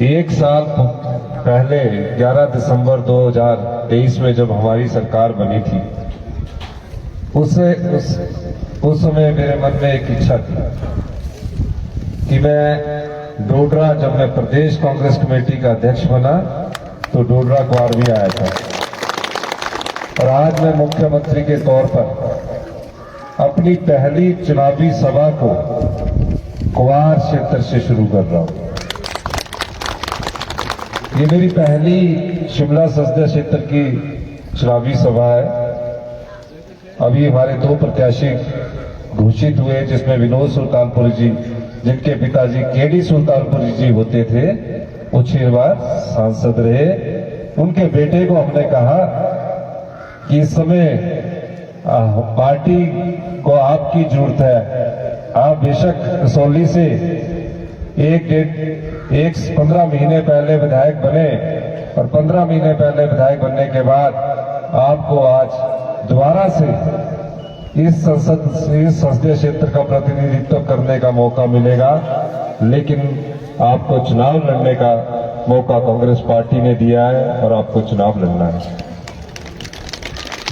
एक साल पहले 11 दिसंबर 2023 में जब हमारी सरकार बनी थी, उस समय मेरे मन में एक इच्छा थी कि मैं डोडरा, जब मैं प्रदेश कांग्रेस कमेटी का अध्यक्ष बना तो डोडरा क्वार भी आया था, और आज मैं मुख्यमंत्री के तौर पर अपनी पहली चुनावी सभा को क्वार क्षेत्र से शुरू कर रहा हूं। ये मेरी पहली शिमला संसदीय क्षेत्र की चुनावी सभा है। अभी हमारे 2 प्रत्याशी घोषित हुए, जिसमें विनोद सुल्तानपुरी जी, जिनके पिताजी केडी सुल्तानपुरी जी होते थे, वो 6 बार सांसद रहे। उनके बेटे को हमने कहा कि इस समय पार्टी को आपकी जरूरत है। आप बेशक कसौली से 15 महीने पहले विधायक बने, और 15 महीने पहले विधायक बनने के बाद आपको आज दोबारा से इस संसदीय क्षेत्र का प्रतिनिधित्व करने का मौका मिलेगा, लेकिन आपको चुनाव लड़ने का मौका कांग्रेस पार्टी ने दिया है और आपको चुनाव लड़ना है।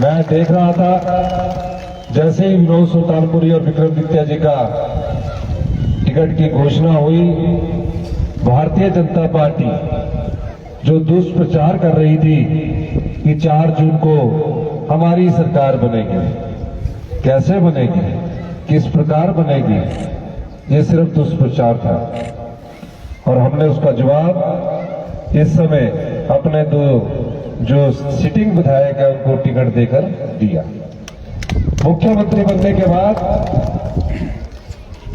मैं देख रहा था जैसे ही विनोद सुल्तानपुरी और विक्रमादित्य जी का टिकट की घोषणा हुई, भारतीय जनता पार्टी जो दुष्प्रचार कर रही थी कि 4 जून को हमारी सरकार बनेगी, कैसे बनेगी, किस प्रकार बनेगी, ये सिर्फ दुष्प्रचार था। और हमने उसका जवाब इस समय अपने 2 जो सिटिंग विधायक है उनको टिकट देकर दिया। मुख्यमंत्री बनने के बाद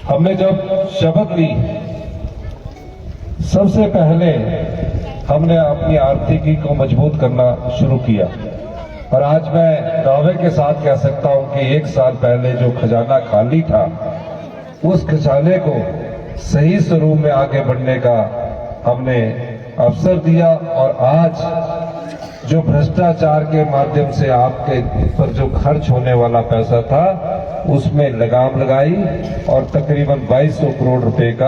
हमने जब शपथ ली, सबसे पहले हमने अपनी आर्थिकी को मजबूत करना शुरू किया, और आज मैं दावे के साथ कह सकता हूं कि 1 साल पहले जो खजाना खाली था, उस खजाने को सही स्वरूप में आगे बढ़ने का हमने अवसर दिया। और आज जो भ्रष्टाचार के माध्यम से आपके पर जो खर्च होने वाला पैसा था, उसमें लगाम लगाई, और तकरीबन 2200 करोड़ रुपए का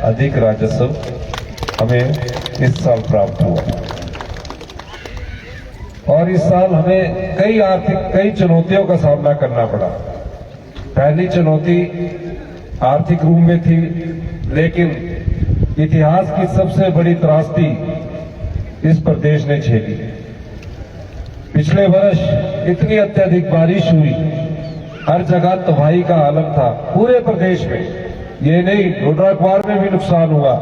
अधिक राजस्व हमें इस साल प्राप्त हुआ। और इस साल हमें कई चुनौतियों का सामना करना पड़ा। पहली चुनौती आर्थिक रूप में थी, लेकिन इतिहास की सबसे बड़ी त्रासदी इस प्रदेश ने झेली। पिछले वर्ष इतनी अत्यधिक बारिश हुई, हर जगह तबाही का आलम था पूरे प्रदेश में। ये नहीं, डोडरा क्वार में भी नुकसान हुआ,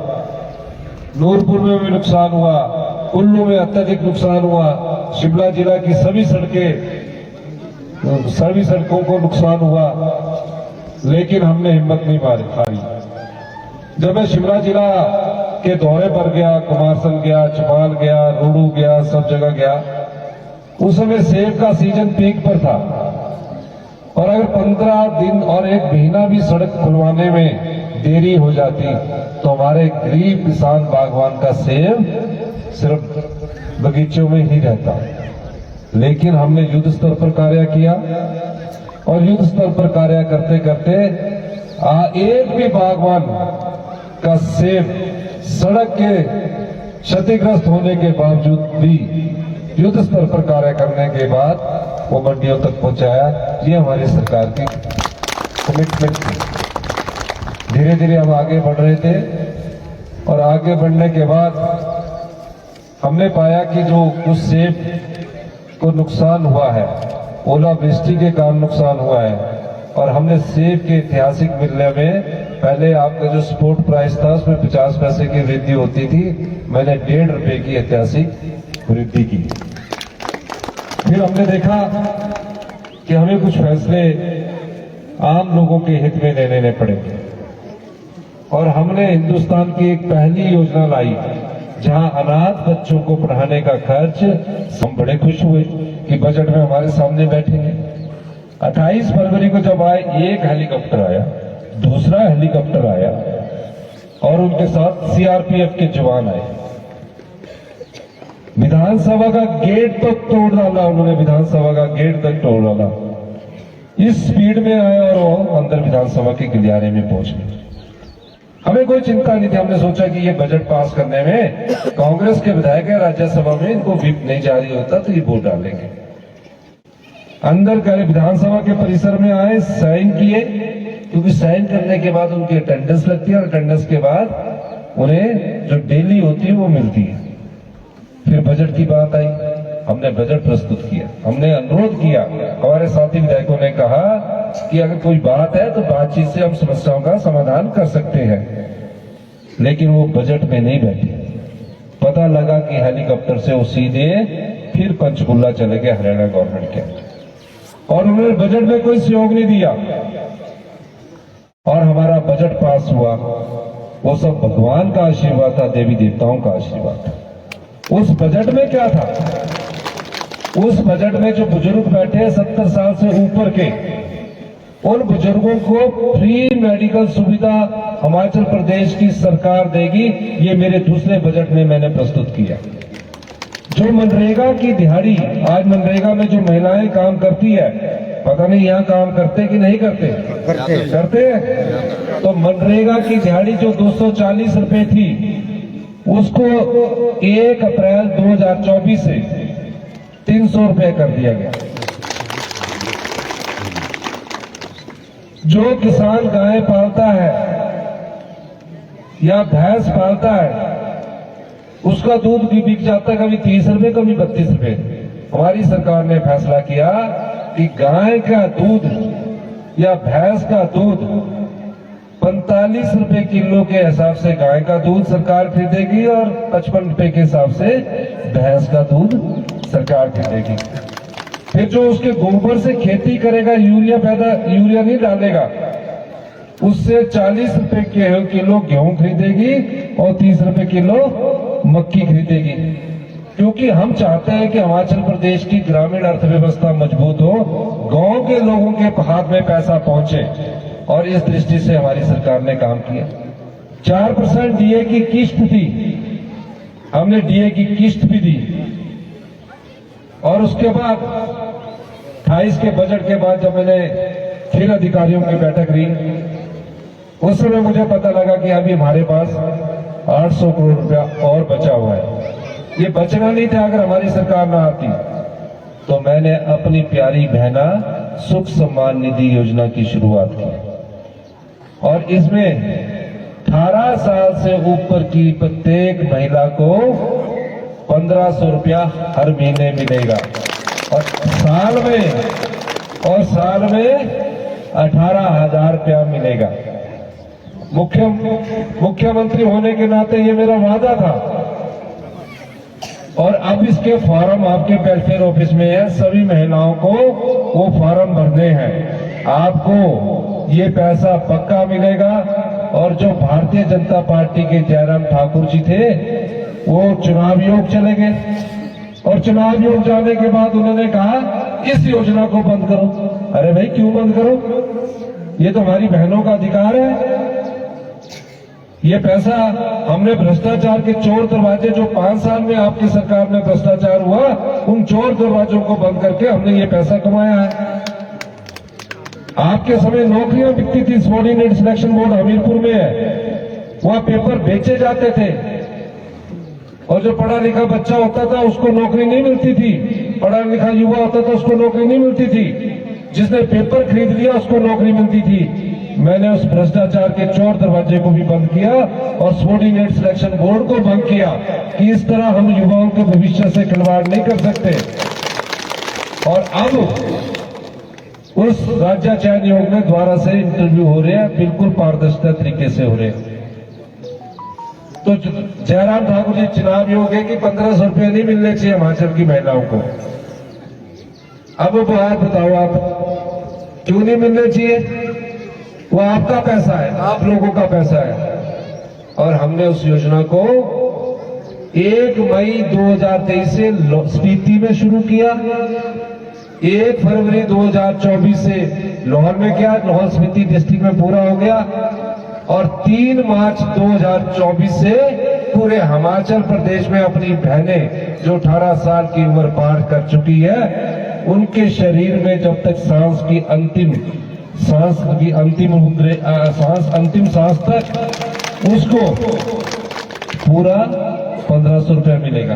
नूरपुर में भी नुकसान हुआ, कुल्लू में अत्यधिक नुकसान हुआ, शिमला जिला की सभी सड़कों को नुकसान हुआ, लेकिन हमने हिम्मत नहीं हारी। जब मैं शिमला जिला के दौरे पर गया, कुमारसंग गया, चौपाल गया, रोडू गया, सब जगह गया, उस समय सेब का सीजन पीक पर था, और अगर 15 दिन और 1 महीना भी सड़क खुलवाने में देरी हो जाती तो हमारे गरीब किसान बागवान का सेब सिर्फ बगीचों में ही रहता। लेकिन हमने युद्ध स्तर पर कार्य किया, और युद्ध स्तर पर कार्य करते करते एक भी बागवान का सेब सड़क के क्षतिग्रस्त होने के बावजूद भी युद्ध स्तर पर कार्य करने के बाद वो मंडियों तक पहुंचाया। ये हमारी सरकार की कमिटमेंट थी। धीरे धीरे हम आगे बढ़ रहे थे, और आगे बढ़ने के बाद हमने पाया कि जो कुछ सेब को नुकसान हुआ है, ओलावृष्टि के कारण नुकसान हुआ है, और हमने सेब के ऐतिहासिक मूल्य में, पहले आपका जो स्पोर्ट प्राइस था उसमें 50 पैसे की वृद्धि होती थी, मैंने 1.5 रुपए की ऐतिहासिक वृद्धि की। फिर हमने देखा कि हमें कुछ फैसले आम लोगों के हित में लेने पड़ेंगे, और हमने हिंदुस्तान की एक पहली योजना लाई जहां अनाथ बच्चों को पढ़ाने का खर्च, हम बड़े खुश हुए कि बजट में हमारे सामने बैठेंगे। 28 फरवरी को जब आए, 1 हेलीकॉप्टर आया, दूसरा हेलीकॉप्टर आया, और उनके साथ सीआरपीएफ के जवान आए। विधानसभा का गेट तक तोड़ डाला उन्होंने, विधानसभा का गेट तक तोड़ डाला। इस स्पीड में आए और वो अंदर विधानसभा के गलियारे में पहुंच गए। हमें कोई चिंता नहीं थी। हमने सोचा कि ये बजट पास करने में कांग्रेस के विधायक है राज्यसभा में, इनको व्हिप नहीं जारी होता तो ये वोट डालेंगे। अंदर करे विधानसभा के परिसर में आए, साइन किए, क्योंकि साइन करने के बाद उनकी अटेंडेंस लगती है और अटेंडेंस के बाद उन्हें जो डेली होती है वो मिलती है। फिर बजट की बात आई, हमने बजट प्रस्तुत किया। हमने अनुरोध किया, हमारे साथी विधायकों ने कहा कि अगर कोई बात है तो बातचीत से हम समस्याओं का समाधान कर सकते हैं, लेकिन वो बजट में नहीं बैठे। पता लगा कि हेलीकॉप्टर से वो सीधे फिर पंचकुला चले गए हरियाणा गवर्नमेंट के, और उन्होंने बजट में कोई सहयोग नहीं दिया। और हमारा बजट पास हुआ, वो सब भगवान का आशीर्वाद था, देवी देवताओं का आशीर्वाद था। उस बजट में क्या था? उस बजट में जो बुजुर्ग बैठे हैं 70 साल से ऊपर के, उन बुजुर्गों को फ्री मेडिकल सुविधा हिमाचल प्रदेश की सरकार देगी। ये मेरे दूसरे बजट में मैंने प्रस्तुत किया। जो मनरेगा की दिहाड़ी, आज मनरेगा में जो महिलाएं काम करती है, पता नहीं यहाँ काम करते कि नहीं करते? करते हैं। तो मनरेगा की दिहाड़ी जो 240 रुपए थी, उसको 1 अप्रैल 2024 से 300 रुपए कर दिया गया। जो किसान गाय पालता है या भैंस पालता है, उसका दूध भी बिक जाता है, कभी 30 रुपए, कभी 32 रुपए। हमारी सरकार ने फैसला किया कि गाय का दूध या भैंस का दूध 45 रुपए किलो के हिसाब से गाय का दूध सरकार खरीदेगी और 55 रुपए के हिसाब से भैंस का दूध सरकार खरीदेगी। फिर जो उसके गोबर से खेती करेगा, यूरिया नहीं डालेगा, उससे 40 रुपए किलो गेहूं खरीदेगी और 30 रुपए किलो मक्की खरीदेगी। क्योंकि हम चाहते हैं कि हिमाचल प्रदेश की ग्रामीण अर्थव्यवस्था मजबूत हो, गांव के लोगों के हाथ में पैसा पहुंचे, और इस दृष्टि से हमारी सरकार ने काम किया। 4% डीए की किस्त थी, हमने डीए की किस्त भी दी। और उसके बाद 28 के बजट के बाद जब मैंने फिर अधिकारियों की बैठक ली, उस समय मुझे पता लगा कि अभी हमारे पास 800 करोड़ रुपया और बचा हुआ है। ये बचना नहीं था अगर हमारी सरकार ना आती। तो मैंने अपनी प्यारी बहना सुख सम्मान निधि योजना की शुरुआत की, और इसमें 18 साल से ऊपर की प्रत्येक महिला को 1500 रुपया हर महीने मिलेगा, और साल में 18,000 रुपया मिलेगा। मुख्यमंत्री होने के नाते ये मेरा वादा था, और अब इसके फॉर्म आपके वेलफेयर ऑफिस में है। सभी महिलाओं को वो फॉर्म भरने हैं। आपको ये पैसा पक्का मिलेगा। और जो भारतीय जनता पार्टी के जयराम ठाकुर जी थे, वो चुनाव योग चले गए, और चुनाव योग जाने के बाद उन्होंने कहा इस योजना को बंद करो। अरे भाई, क्यों बंद करो? ये तो हमारी बहनों का अधिकार है। ये पैसा हमने भ्रष्टाचार के चोर दरवाजे, जो 5 साल में आपकी सरकार में भ्रष्टाचार हुआ, उन चोर दरवाजों को बंद करके हमने ये पैसा कमाया है। आपके समय नौकरियां बिकती थी, सबॉर्डिनेट सिलेक्शन बोर्ड हमीरपुर में है, वहां पेपर बेचे जाते थे, और जो पढ़ा लिखा बच्चा होता था उसको नौकरी नहीं मिलती थी, पढ़ा लिखा युवा होता था उसको नौकरी नहीं मिलती थी, जिसने पेपर खरीद लिया उसको नौकरी मिलती थी। मैंने उस भ्रष्टाचार के चोर दरवाजे को भी बंद किया और सबॉर्डिनेट सिलेक्शन बोर्ड को बंद किया कि इस तरह हम युवाओं के भविष्य से खिलवाड़ नहीं कर सकते। और अब उस राज्य चयन आयोग में द्वारा से इंटरव्यू हो रहे हैं, बिल्कुल पारदर्शिता तरीके से हो रहे हैं। तो जयराम ठाकुर जी, चुनाव योग है कि 1500 रुपये नहीं मिलने चाहिए हिमाचल की महिलाओं को। अब वो बात बताओ, आप क्यों नहीं मिलने चाहिए? वो आपका पैसा है, आप लोगों का पैसा है। और हमने उस योजना को 1 मई 2023 से स्पीति में शुरू किया, 1 फरवरी 2024 से लाहौर में किया, लाहौल स्पीति डिस्ट्रिक्ट में पूरा हो गया, और 3 मार्च 2024 से पूरे हिमाचल प्रदेश में अपनी बहनें जो 18 साल की उम्र पार कर चुकी है, उनके शरीर में जब तक अंतिम सांस तक उसको पूरा 1500 रुपया मिलेगा।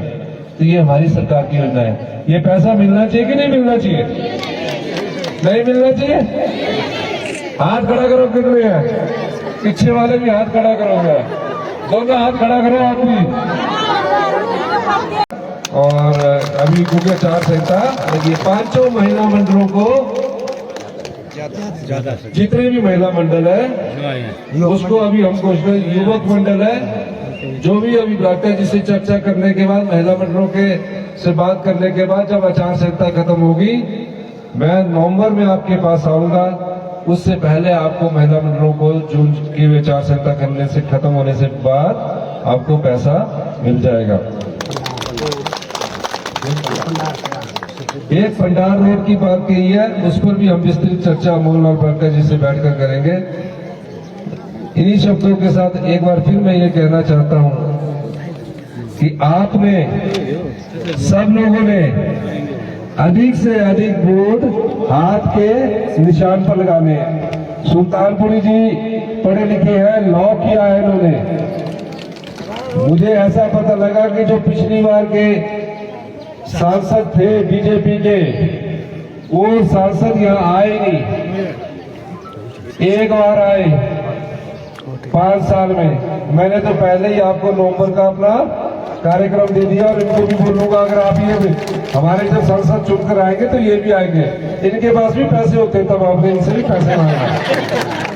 तो ये हमारी सरकार की योजना है। ये पैसा मिलना चाहिए कि नहीं मिलना चाहिए? नहीं मिलना चाहिए। हाथ खड़ा करो कितने हैं, पीछे वाले भी हाथ खड़ा करोगे, दोनों हाथ खड़ा करो आप भी। और अभी क्योंकि 4 संहिता ये 5 महिला मंडलों को, जितने भी महिला मंडल है उसको अभी हम घोषणा, युवक मंडल है जो भी अभी ब्लॉक है, जिससे चर्चा करने के बाद महिला मंडलों के से बात करने के बाद जब आचार संहिता खत्म होगी, मैं नवंबर में आपके पास आऊंगा। उससे पहले आपको महिला मंडलों को जून की आचार संहिता करने से खत्म होने से बाद आपको पैसा मिल जाएगा। एक भंडार रोड की बात कही है, उस पर भी हम विस्तृत चर्चा मोहनलाल पारकर जी से बैठकर करेंगे। इन्हीं शब्दों के साथ एक बार फिर मैं ये कहना चाहता हूं कि आपने सब लोगों ने अधिक से अधिक वोट हाथ के निशान पर लगाने। सुल्तानपुरी जी पढ़े लिखे हैं, लॉ किया है इन्होंने। मुझे ऐसा पता लगा कि जो पिछली बार के सांसद थे बीजेपी के, वो सांसद यहाँ आए नहीं, एक बार आए 5 साल में। मैंने तो पहले ही आपको नवंबर का अपना कार्यक्रम दे दिया और इनको भी बोलूंगा अगर आप ये हमारे जब सांसद चुनकर आएंगे तो ये भी आएंगे। इनके पास भी पैसे होते तब आपने इनसे भी पैसे मांगे।